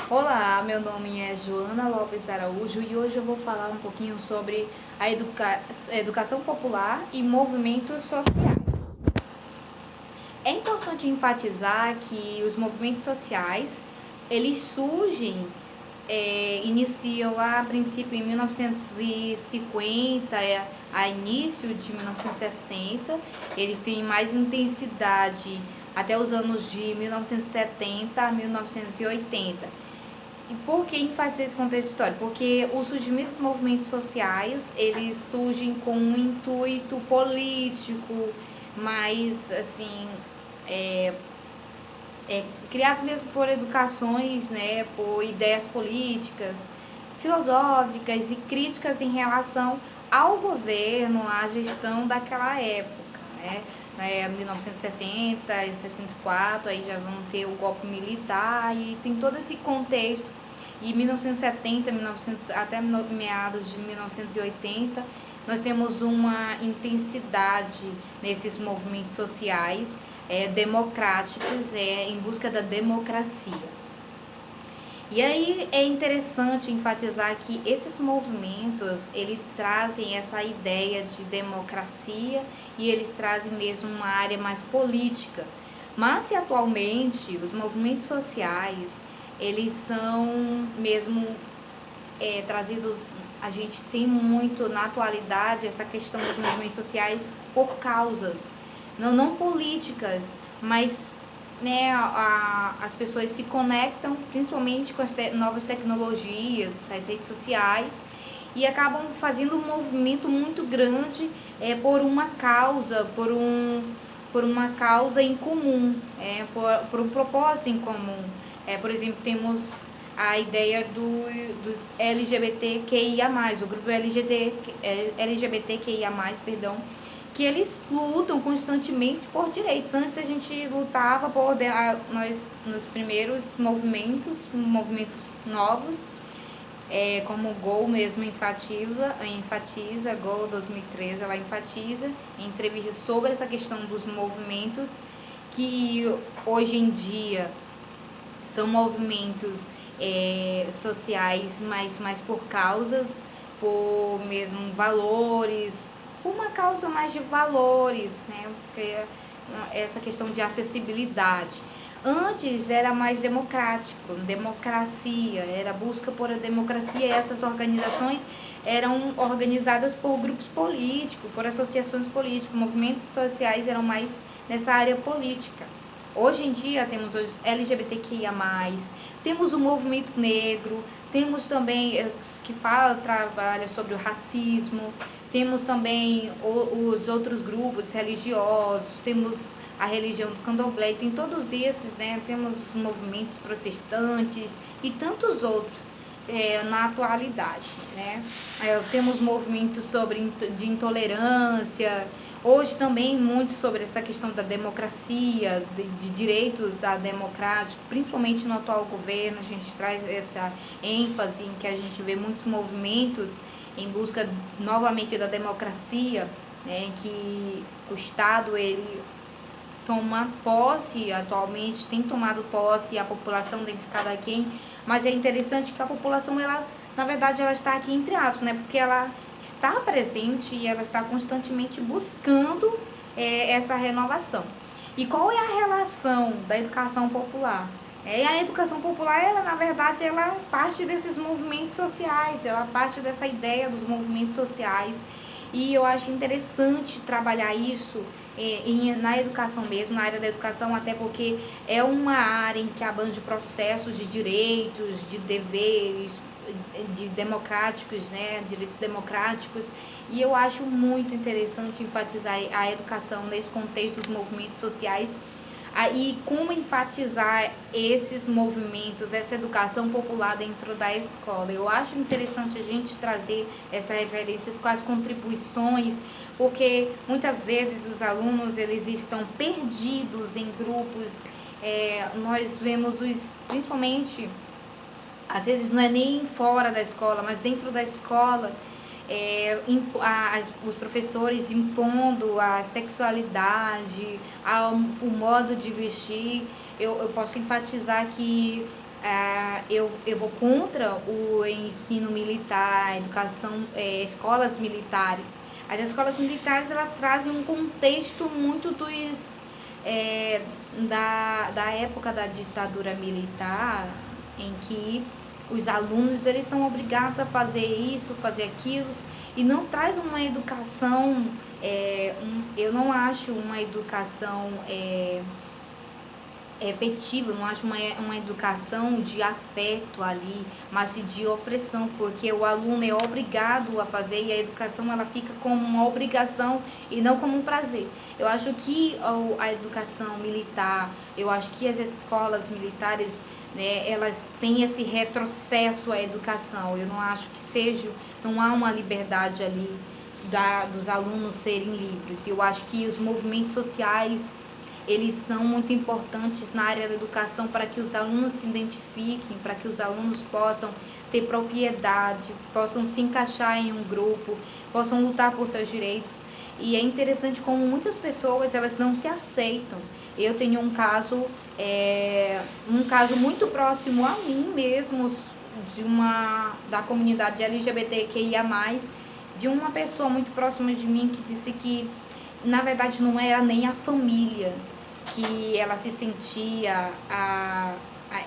Olá, meu nome é Joana Lopes Araújo e hoje eu vou falar um pouquinho sobre a educação popular e movimentos sociais. É importante enfatizar que os movimentos sociais, eles surgem, iniciam lá a princípio em 1950, a início de 1960, eles têm mais intensidade até os anos de 1970 a 1980. E por que enfatizar esse contexto histórico? Porque o surgimento dos movimentos sociais, eles surgem com um intuito político, mais assim, é, criado mesmo por educações, né, por ideias políticas, filosóficas e críticas em relação ao governo, à gestão daquela época, né? 1960 e 64, aí já vamos ter o golpe militar e tem todo esse contexto. E 1970, 1900, até meados de 1980, nós temos uma intensidade nesses movimentos sociais democráticos, em busca da democracia. E aí é interessante enfatizar que esses movimentos, eles trazem essa ideia de democracia e eles trazem mesmo uma área mais política. Mas se atualmente os movimentos sociais, eles são mesmo trazidos, a gente tem muito na atualidade essa questão dos movimentos sociais por causas, não políticas, mas né, as pessoas se conectam principalmente com as novas tecnologias, as redes sociais, e acabam fazendo um movimento muito grande por uma causa, por uma causa em comum, por um propósito em comum. Por exemplo, temos a ideia dos LGBTQIA+, o grupo LGBTQIA+, perdão, que eles lutam constantemente por direitos. Antes a gente lutava por nós nos primeiros movimentos novos, como o Gol mesmo enfatiza, Gol 2013, ela enfatiza em entrevistas sobre essa questão dos movimentos que hoje em dia são movimentos sociais, mais por causas, por mesmo valores, por uma causa mais de valores, né? Porque essa questão de acessibilidade. Antes era mais democrático, democracia, era busca por a democracia, e essas organizações eram organizadas por grupos políticos, por associações políticas, movimentos sociais eram mais nessa área política. Hoje em dia temos os LGBTQIA+, temos o movimento negro, temos também que trabalha sobre o racismo, temos também os outros grupos religiosos, temos a religião do candomblé, tem todos esses, né? Temos movimentos protestantes e tantos outros na atualidade, né? Temos movimentos de intolerância, hoje também muito sobre essa questão da democracia, de direitos democráticos, principalmente no atual governo, a gente traz essa ênfase em que a gente vê muitos movimentos em busca novamente da democracia, né, em que o Estado ele toma posse atualmente, tem tomado posse e a população tem ficado aqui, mas é interessante que a população, ela, na verdade, ela está aqui entre aspas, né, porque ela está presente e ela está constantemente buscando essa renovação. E qual é a relação da educação popular? A educação popular, ela, na verdade, ela parte desses movimentos sociais, ela parte dessa ideia dos movimentos sociais. E eu acho interessante trabalhar isso na educação mesmo, na área da educação, até porque é uma área em que abrange processos de direitos, de deveres, de democráticos, né, direitos democráticos, e eu acho muito interessante enfatizar a educação nesse contexto dos movimentos sociais e como enfatizar esses movimentos, essa educação popular dentro da escola. Eu acho interessante a gente trazer essas referências com as contribuições, porque muitas vezes os alunos eles estão perdidos em grupos. Nós vemos principalmente, às vezes não é nem fora da escola, mas dentro da escola, os professores impondo a sexualidade, o modo de vestir. Eu posso enfatizar que eu vou contra o ensino militar, a educação, escolas militares. As escolas militares, elas trazem um contexto muito da época da ditadura militar, em que os alunos eles são obrigados a fazer isso, fazer aquilo, e não traz uma educação, eu não acho uma educação efetivo, não acho uma educação de afeto ali, mas de opressão, porque o aluno é obrigado a fazer e a educação ela fica como uma obrigação e não como um prazer. Eu acho que a educação militar, eu acho que as escolas militares, né, elas têm esse retrocesso à educação. Eu não acho que não há uma liberdade ali dos alunos serem livres. Eu acho que os movimentos sociais eles são muito importantes na área da educação para que os alunos se identifiquem, para que os alunos possam ter propriedade, possam se encaixar em um grupo, possam lutar por seus direitos. E é interessante como muitas pessoas elas não se aceitam. Eu tenho um caso muito próximo a mim mesmo, da comunidade LGBTQIA+, de uma pessoa muito próxima de mim que disse que na verdade não era nem a família que ela se sentia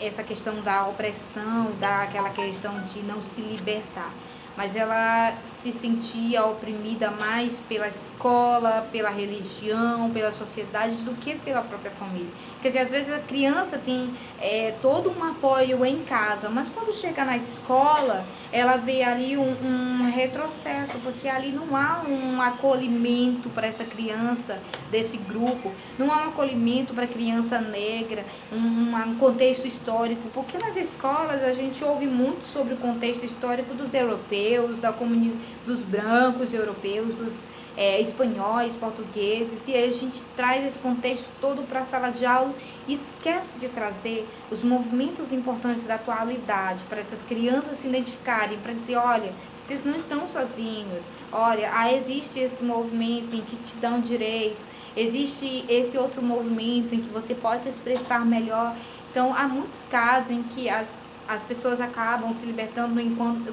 essa questão da opressão, daquela questão de não se libertar, mas ela se sentia oprimida mais pela escola, pela religião, pela sociedade do que pela própria família. Quer dizer, às vezes a criança tem todo um apoio em casa, mas quando chega na escola, ela vê ali um retrocesso, porque ali não há um acolhimento para essa criança desse grupo, não há um acolhimento para a criança negra, um contexto histórico, porque nas escolas a gente ouve muito sobre o contexto histórico dos europeus, dos brancos europeus, dos espanhóis, portugueses, e aí a gente traz esse contexto todo para a sala de aula e esquece de trazer os movimentos importantes da atualidade para essas crianças se identificarem, para dizer, olha, vocês não estão sozinhos, olha, existe esse movimento em que te dão direito, existe esse outro movimento em que você pode se expressar melhor. Então, há muitos casos em que as pessoas acabam se libertando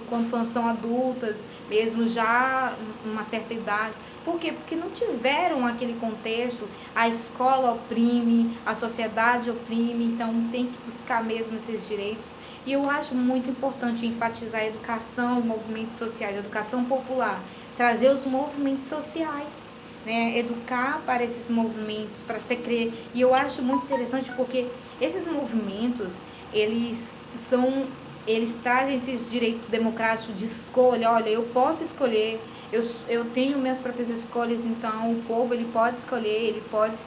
quando são adultas, mesmo já uma certa idade. Por quê? Porque não tiveram aquele contexto, a escola oprime, a sociedade oprime, então tem que buscar mesmo esses direitos. E eu acho muito importante enfatizar a educação e movimentos sociais, a educação popular, trazer os movimentos sociais, né? Educar para esses movimentos, para se criar. E eu acho muito interessante porque esses movimentos, eles trazem esses direitos democráticos de escolha. Olha, eu posso escolher, eu tenho minhas próprias escolhas, então o povo ele pode escolher, ele pode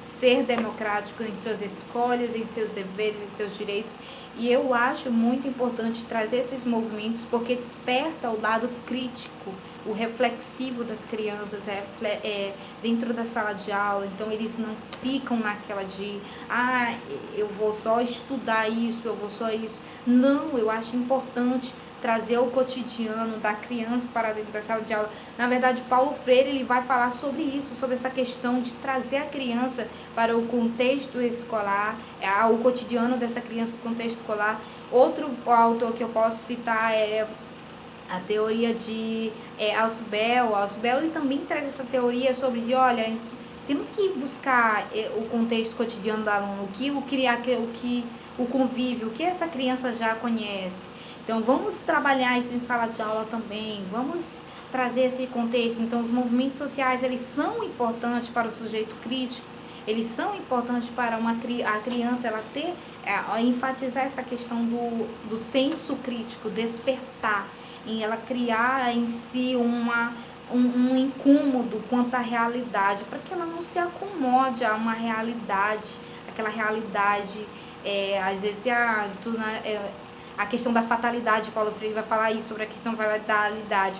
ser democrático em suas escolhas, em seus deveres, em seus direitos. E eu acho muito importante trazer esses movimentos porque desperta o lado crítico, o reflexivo das crianças dentro da sala de aula. Então eles não ficam naquela de eu vou só estudar isso, eu vou só isso. Não, eu acho importante trazer o cotidiano da criança para dentro da sala de aula. Na verdade, Paulo Freire ele vai falar sobre isso, sobre essa questão de trazer a criança para o contexto escolar, o cotidiano dessa criança para o contexto escolar. Outro autor que eu posso citar é a teoria de Ausubel. Ausubel ele também traz essa teoria sobre olha, temos que buscar o contexto cotidiano do aluno, o convívio, o que essa criança já conhece. Então, vamos trabalhar isso em sala de aula também, vamos trazer esse contexto. Então, os movimentos sociais, eles são importantes para o sujeito crítico, eles são importantes para a criança ela enfatizar essa questão do senso crítico, despertar, em ela criar em si um incômodo quanto à realidade, para que ela não se acomode a uma realidade, aquela realidade, às vezes, a questão da fatalidade. Paulo Freire vai falar isso, sobre a questão da fatalidade.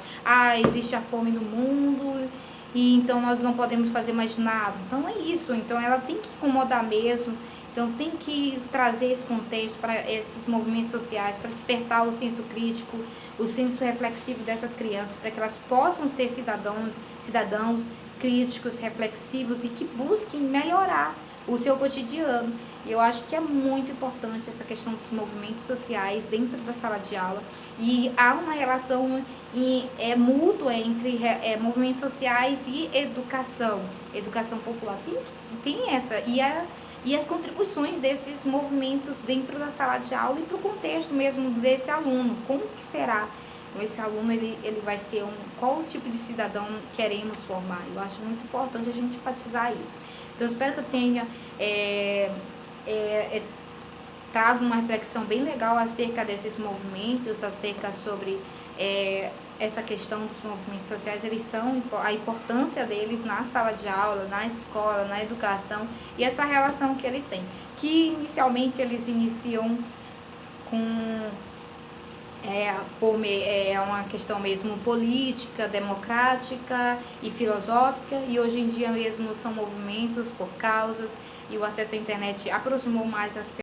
Existe a fome no mundo e então nós não podemos fazer mais nada. Então é isso, então ela tem que incomodar mesmo, então tem que trazer esse contexto para esses movimentos sociais, para despertar o senso crítico, o senso reflexivo dessas crianças, para que elas possam ser cidadãos críticos, reflexivos e que busquem melhorar o seu cotidiano. E eu acho que é muito importante essa questão dos movimentos sociais dentro da sala de aula, e há uma relação mútua entre movimentos sociais e educação popular. Tem essa, e as contribuições desses movimentos dentro da sala de aula e para o contexto mesmo desse aluno. Como que será esse aluno, ele vai ser qual tipo de cidadão queremos formar? Eu acho muito importante a gente enfatizar isso. Então, eu espero que eu tenha trago uma reflexão bem legal acerca desses movimentos, acerca sobre essa questão dos movimentos sociais. A importância deles na sala de aula, na escola, na educação, e essa relação que eles têm, que inicialmente eles iniciam com uma questão mesmo política, democrática e filosófica, e hoje em dia mesmo são movimentos por causas, e o acesso à internet aproximou mais as pessoas.